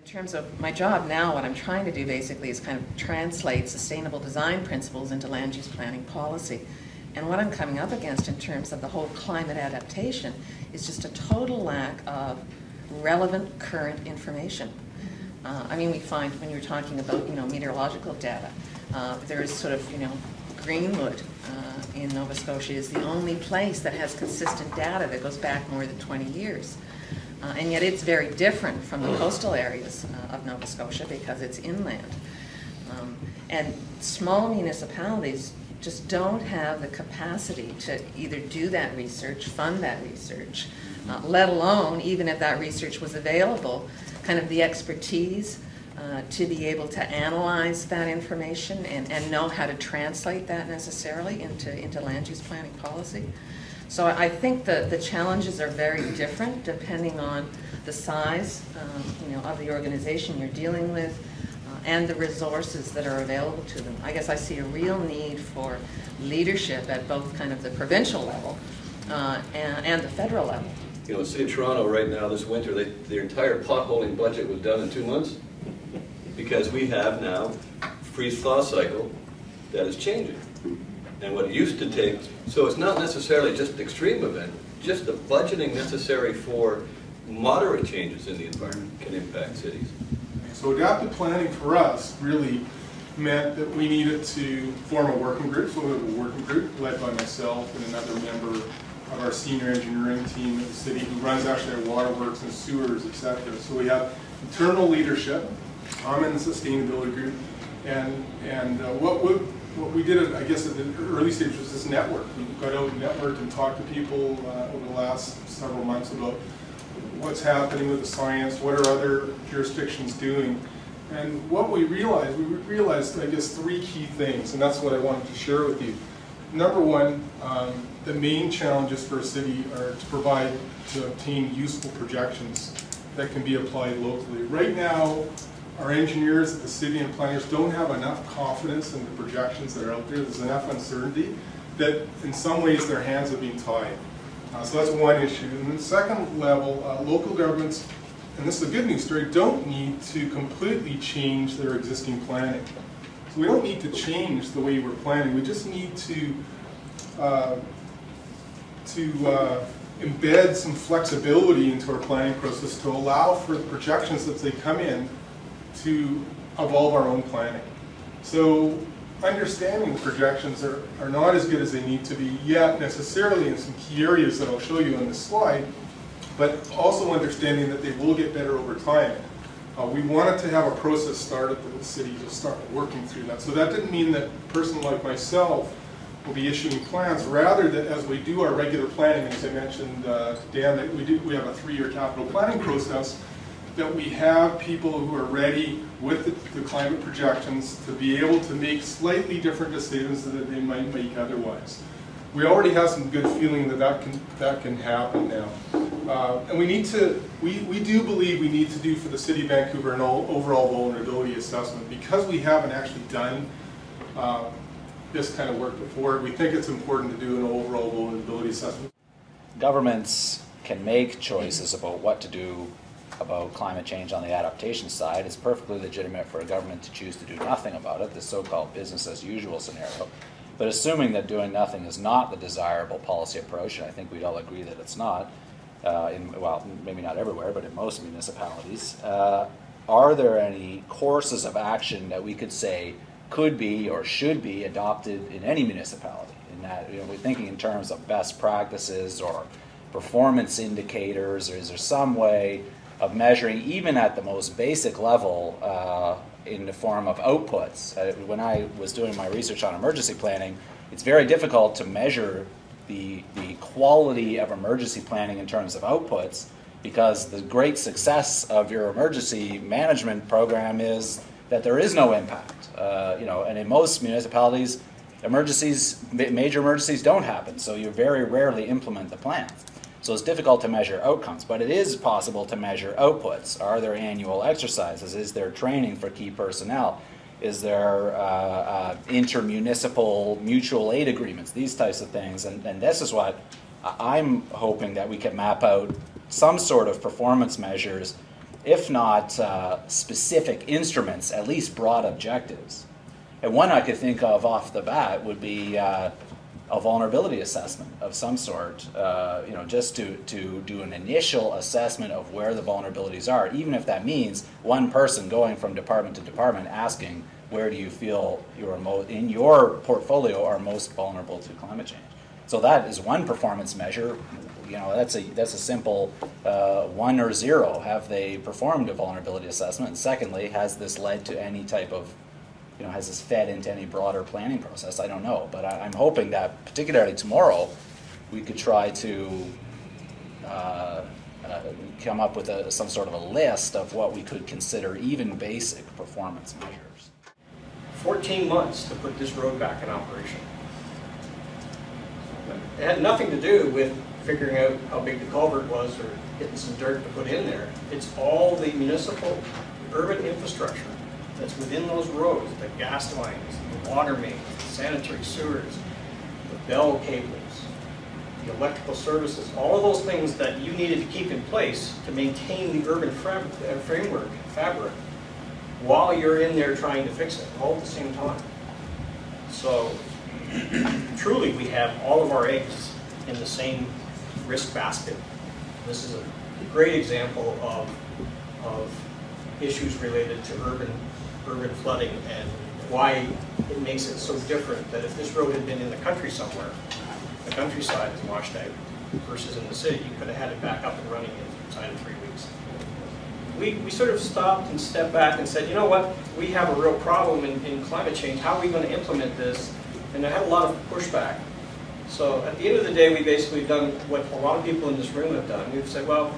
terms of my job now, what I'm trying to do basically is kind of translate sustainable design principles into land use planning policy. And what I'm coming up against in terms of the whole climate adaptation is just a total lack of relevant current information. I mean, we find when you're talking about, meteorological data, there is sort of, Greenwood in Nova Scotia is the only place that has consistent data that goes back more than 20 years. And yet it's very different from the coastal areas of Nova Scotia because it's inland. And small municipalities just don't have the capacity to either do that research, fund that research, let alone, even if that research was available, kind of the expertise to be able to analyze that information and know how to translate that necessarily into land use planning policy. So I think the challenges are very different depending on the size of the organization you're dealing with and the resources that are available to them. I guess I see a real need for leadership at both kind of the provincial level and the federal level. The City of Toronto right now this winter, their entire potholing budget was done in 2 months because we have now freeze-thaw cycle that is changing. And what it used to take, so it's not necessarily just an extreme event, just the budgeting necessary for moderate changes in the environment can impact cities. So adaptive planning for us really meant that we needed to form a working group. So we have a working group led by myself and another member of our senior engineering team at the city who runs actually our waterworks and sewers, etc. So we have internal leadership. I'm in the sustainability group, and what we did, I guess, at the early stage was this network. We got out and networked and talked to people over the last several months about what's happening with the science, what are other jurisdictions doing. And what we realized, I guess, 3 key things, and that's what I wanted to share with you. Number one, the main challenges for a city are to obtain useful projections that can be applied locally. Right now, our engineers at the city and planners don't have enough confidence in the projections that are out there. There's enough uncertainty that in some ways their hands have been tied. So that's one issue. And then second level, local governments, and this is a good news story, don't need to completely change their existing planning. So we don't need to change the way we're planning. We just need to embed some flexibility into our planning process to allow for the projections as they come in to evolve our own planning. So understanding the projections are not as good as they need to be yet necessarily in some key areas that I'll show you on this slide, but also understanding that they will get better over time. We wanted to have a process started that the city will start working through that. So that didn't mean that a person like myself will be issuing plans, rather that as we do our regular planning, as I mentioned, Dan, that we have a 3-year capital planning process, that we have people who are ready with the climate projections to be able to make slightly different decisions than they might make otherwise. We already have some good feeling that can happen now. And we do believe we need to do for the City of Vancouver an overall vulnerability assessment. Because we haven't actually done this kind of work before, we think it's important to do an overall vulnerability assessment. Governments can make choices about what to do about climate change on the adaptation side. It's perfectly legitimate for a government to choose to do nothing about it, the so-called business as usual scenario. But assuming that doing nothing is not the desirable policy approach, and I think we'd all agree that it's not, well, maybe not everywhere, but in most municipalities, are there any courses of action that we could say could be or should be adopted in any municipality? In that, we're thinking in terms of best practices or performance indicators, or is there some way of measuring, even at the most basic level, in the form of outputs? When I was doing my research on emergency planning, it's very difficult to measure the quality of emergency planning in terms of outputs, because the great success of your emergency management program is that there is no impact. And in most municipalities, major emergencies don't happen, so you very rarely implement the plans. So it's difficult to measure outcomes, but it is possible to measure outputs. Are there annual exercises? Is there training for key personnel? Is there intermunicipal mutual aid agreements? These types of things. And this is what I'm hoping that we can map out some sort of performance measures if not specific instruments, at least broad objectives. And one I could think of off the bat would be a vulnerability assessment of some sort, you know, just to do an initial assessment of where the vulnerabilities are, even if that means one person going from department to department asking, where do you feel in your portfolio are most vulnerable to climate change? So that is one performance measure. You know, that's a simple 1 or 0. Have they performed a vulnerability assessment? And secondly, has this led to any type of, you know, has this fed into any broader planning process? I don't know, but I'm hoping that particularly tomorrow we could try to come up with some sort of a list of what we could consider even basic performance measures. 14 months to put this road back in operation. It had nothing to do with figuring out how big the culvert was or getting some dirt to put in there. It's all the municipal urban infrastructure that's within those roads, the gas lines, the water mains, the sanitary sewers, the bell cables, the electrical services, all of those things that you needed to keep in place to maintain the urban fabric while you're in there trying to fix it, all at the same time. So truly we have all of our eggs in the same risk basket. This is a great example of issues related to urban flooding and why it makes it so different that if this road had been in the country somewhere, the countryside is washed out, versus in the city, you could have had it back up and running inside of 3 weeks. We sort of stopped and stepped back and said, you know what, we have a real problem in climate change. How are we going to implement this? And I had a lot of pushback. So at the end of the day, we basically done what a lot of people in this room have done. We've said, well,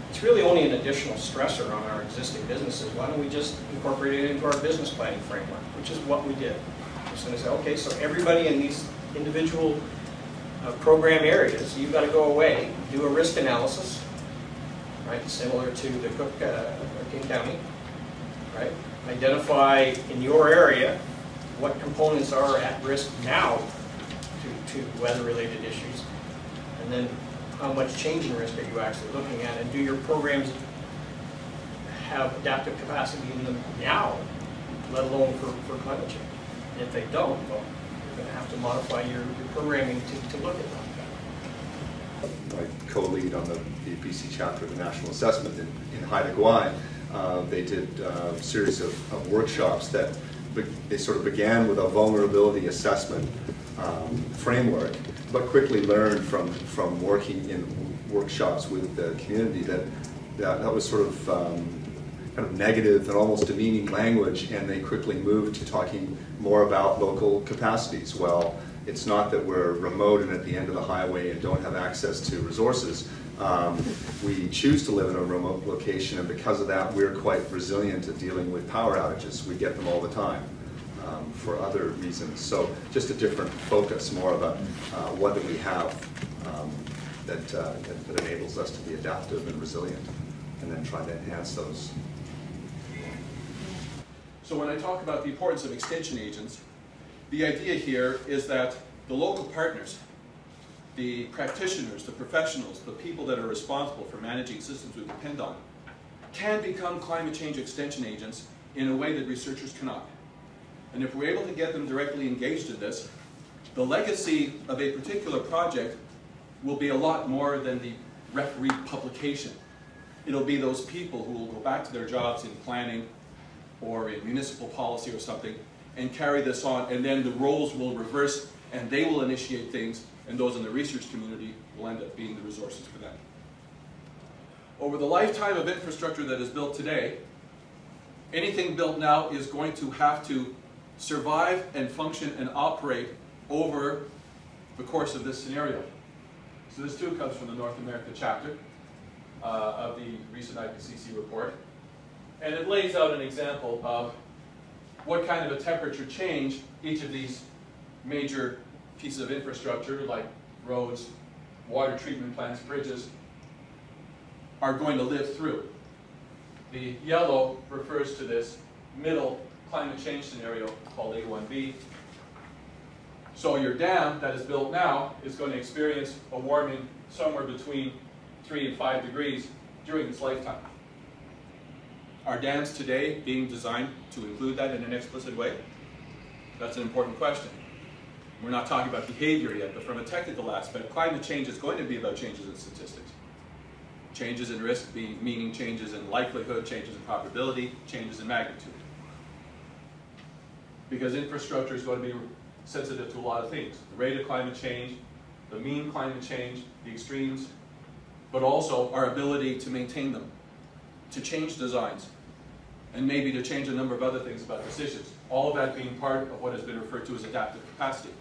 it's really only an additional stressor on our existing businesses. Why don't we just incorporate it into our business planning framework, which is what we did. So we said, okay, so everybody in these individual program areas, you've got to go away, do a risk analysis, right, similar to the King County, right? Identify in your area what components are at risk now to weather-related issues, and then how much change in risk are you actually looking at, and do your programs have adaptive capacity in them now, let alone for climate change? And if they don't, well, you're going to have to modify your programming to look at that. I co-lead on the BC chapter of the National Assessment in Haida Gwaii. They did a series of workshops that they sort of began with a vulnerability assessment framework, but quickly learned from working in workshops with the community that was sort of kind of negative and almost demeaning language, and they quickly moved to talking more about local capacities. Well, it's not that we're remote and at the end of the highway and don't have access to resources. We choose to live in a remote location, and because of that, we're quite resilient at dealing with power outages. We get them all the time for other reasons. So just a different focus, more about what do we have that enables us to be adaptive and resilient, and then try to enhance those. So when I talk about the importance of extension agents, the idea here is that the local partners, the practitioners, the professionals, the people that are responsible for managing systems we depend on, can become climate change extension agents in a way that researchers cannot. And if we're able to get them directly engaged in this, the legacy of a particular project will be a lot more than the referee publication. It'll be those people who will go back to their jobs in planning or in municipal policy or something and carry this on, and then the roles will reverse and they will initiate things, and those in the research community will end up being the resources for that. Over the lifetime of infrastructure that is built today, anything built now is going to have to survive and function and operate over the course of this scenario. So this too comes from the North America chapter of the recent IPCC report. And it lays out an example of what kind of a temperature change each of these major pieces of infrastructure, like roads, water treatment plants, bridges, are going to live through. The yellow refers to this middle climate change scenario called A1B. So your dam that is built now is going to experience a warming somewhere between 3 and 5 degrees during its lifetime. Are dams today being designed to include that in an explicit way? That's an important question. We're not talking about behavior yet, but from a technical aspect, climate change is going to be about changes in statistics. Changes in risk meaning changes in likelihood, changes in probability, changes in magnitude. Because infrastructure is going to be sensitive to a lot of things. The rate of climate change, the mean climate change, the extremes, but also our ability to maintain them, to change designs, and maybe to change a number of other things about decisions. All of that being part of what has been referred to as adaptive capacity.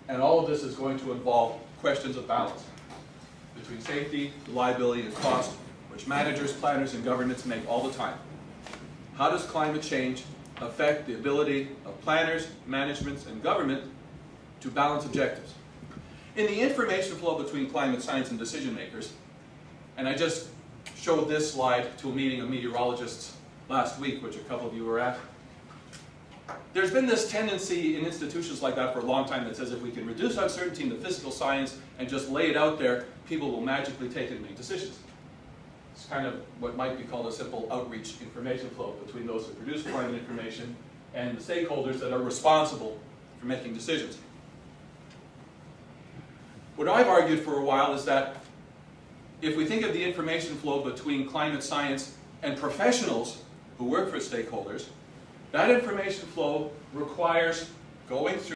And all of this is going to involve questions of balance between safety, reliability, and cost, which managers, planners, and governments make all the time. How does climate change affect the ability of planners, managements, and government to balance objectives? In the information flow between climate science and decision makers, and I just showed this slide to a meeting of meteorologists last week, which a couple of you were at. There's been this tendency in institutions like that for a long time that says if we can reduce uncertainty in the physical science and just lay it out there, people will magically take it and make decisions. It's kind of what might be called a simple outreach information flow between those who produce climate information and the stakeholders that are responsible for making decisions. What I've argued for a while is that if we think of the information flow between climate science and professionals who work for stakeholders, that information flow requires going through